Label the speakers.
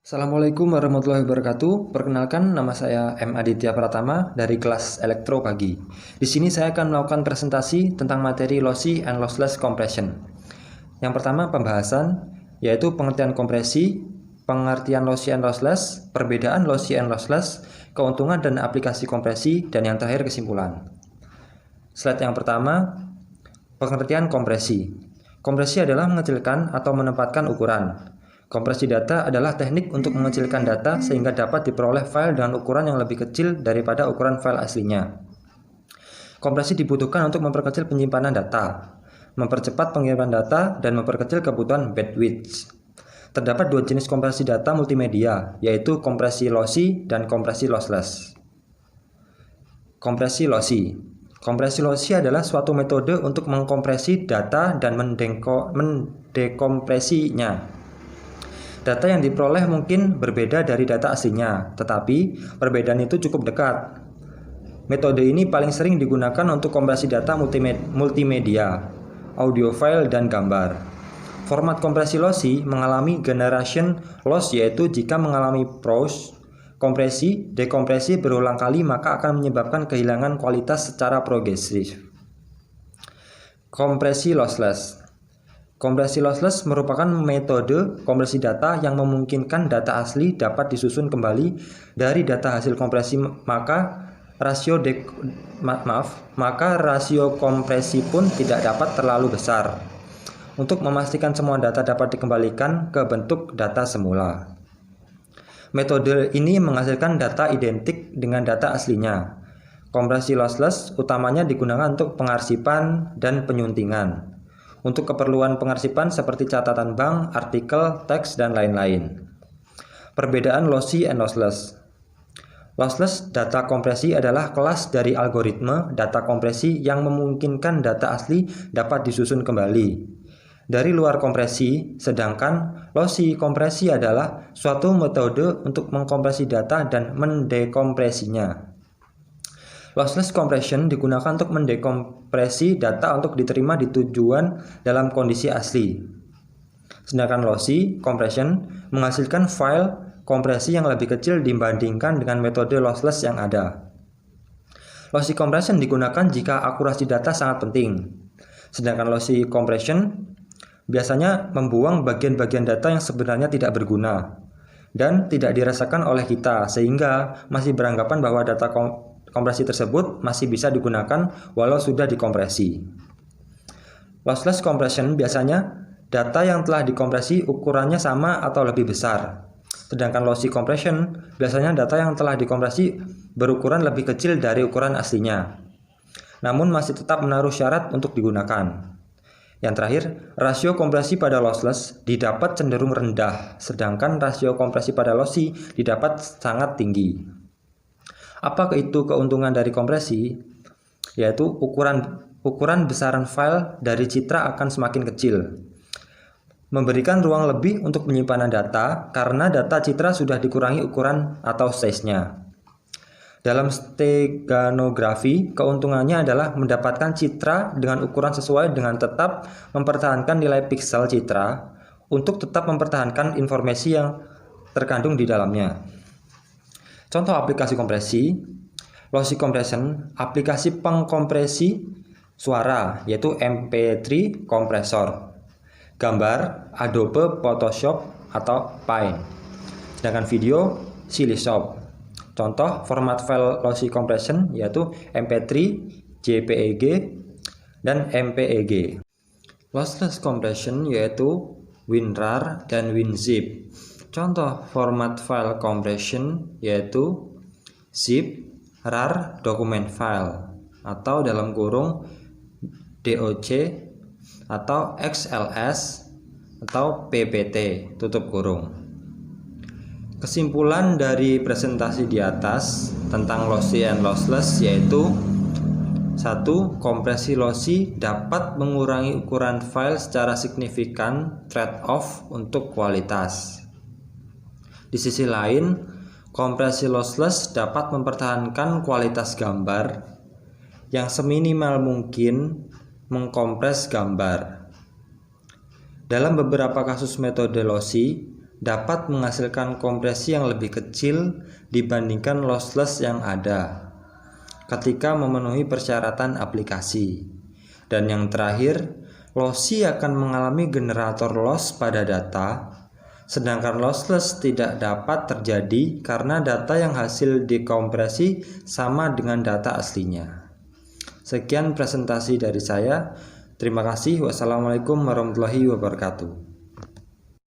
Speaker 1: Assalamualaikum warahmatullahi wabarakatuh. Perkenalkan, nama saya M. Aditya Pratama dari kelas Elektro Pagi. Di sini saya akan melakukan presentasi tentang materi lossy and lossless compression. Yang pertama, pembahasan, yaitu pengertian kompresi, pengertian lossy and lossless, perbedaan lossy and lossless, keuntungan dan aplikasi kompresi, dan yang terakhir kesimpulan. Slide yang pertama, pengertian kompresi. Kompresi adalah mengecilkan atau menempatkan ukuran. Kompresi data adalah teknik untuk mengecilkan data sehingga dapat diperoleh file dengan ukuran yang lebih kecil daripada ukuran file aslinya. Kompresi dibutuhkan untuk memperkecil penyimpanan data, mempercepat pengiriman data, dan memperkecil kebutuhan bandwidth. Terdapat dua jenis kompresi data multimedia, yaitu kompresi lossy dan kompresi lossless. Kompresi lossy. Kompresi lossy adalah suatu metode untuk mengkompresi data dan mendekompresinya. Data yang diperoleh mungkin berbeda dari data aslinya, tetapi perbedaan itu cukup dekat. Metode ini paling sering digunakan untuk kompresi data multimedia, audio file, dan gambar. Format kompresi lossy mengalami generation loss, yaitu jika mengalami pause, kompresi, dekompresi berulang kali maka akan menyebabkan kehilangan kualitas secara progresif. Kompresi lossless. Kompresi lossless merupakan metode kompresi data yang memungkinkan data asli dapat disusun kembali dari data hasil kompresi, maka rasio kompresi pun tidak dapat terlalu besar untuk memastikan semua data dapat dikembalikan ke bentuk data semula. Metode ini menghasilkan data identik dengan data aslinya. Kompresi lossless utamanya digunakan untuk pengarsipan dan penyuntingan. Untuk keperluan pengarsipan seperti catatan bank, artikel, teks, dan lain-lain. Perbedaan lossy and lossless. Lossless data kompresi adalah kelas dari algoritme data kompresi yang memungkinkan data asli dapat disusun kembali dari luar kompresi, sedangkan lossy kompresi adalah suatu metode untuk mengkompresi data dan mendekompresinya. Lossless compression digunakan untuk mendekompresi data untuk diterima di tujuan dalam kondisi asli. Sedangkan lossy compression menghasilkan file kompresi yang lebih kecil dibandingkan dengan metode lossless yang ada. Lossy compression digunakan jika akurasi data sangat penting. Sedangkan lossy compression biasanya membuang bagian-bagian data yang sebenarnya tidak berguna dan tidak dirasakan oleh kita, sehingga masih beranggapan bahwa data kompresi tersebut masih bisa digunakan walau sudah dikompresi. Lossless compression biasanya data yang telah dikompresi ukurannya sama atau lebih besar. Sedangkan lossy compression biasanya data yang telah dikompresi berukuran lebih kecil dari ukuran aslinya, namun masih tetap menaruh syarat untuk digunakan. Yang terakhir, rasio kompresi pada lossless didapat cenderung rendah, sedangkan rasio kompresi pada lossy didapat sangat tinggi. Apa itu keuntungan dari kompresi? Yaitu ukuran besaran file dari citra akan semakin kecil, memberikan ruang lebih untuk penyimpanan data karena data citra sudah dikurangi ukuran atau size-nya. Dalam steganografi, keuntungannya adalah mendapatkan citra dengan ukuran sesuai dengan tetap mempertahankan nilai piksel citra untuk tetap mempertahankan informasi yang terkandung di dalamnya. Contoh aplikasi kompresi, lossy compression, aplikasi pengkompresi suara yaitu MP3 kompresor, gambar Adobe Photoshop atau Paint, sedangkan video Silishop. Contoh format file lossy compression yaitu MP3, JPEG, dan MPEG. Lossless compression yaitu WinRAR dan WinZip. Contoh format file compression yaitu zip, rar, document file, atau dalam kurung DOC, atau XLS, atau PPT, tutup kurung. Kesimpulan dari presentasi di atas tentang lossy and lossless yaitu 1. Kompresi lossy dapat mengurangi ukuran file secara signifikan, trade-off untuk kualitas. Di sisi lain, kompresi lossless dapat mempertahankan kualitas gambar yang seminimal mungkin mengkompres gambar. Dalam beberapa kasus metode lossy, dapat menghasilkan kompresi yang lebih kecil dibandingkan lossless yang ada ketika memenuhi persyaratan aplikasi. Dan yang terakhir, lossy akan mengalami generator loss pada data, sedangkan lossless tidak dapat terjadi karena data yang hasil dikompresi sama dengan data aslinya. Sekian presentasi dari saya. Terima kasih. Wassalamualaikum warahmatullahi wabarakatuh.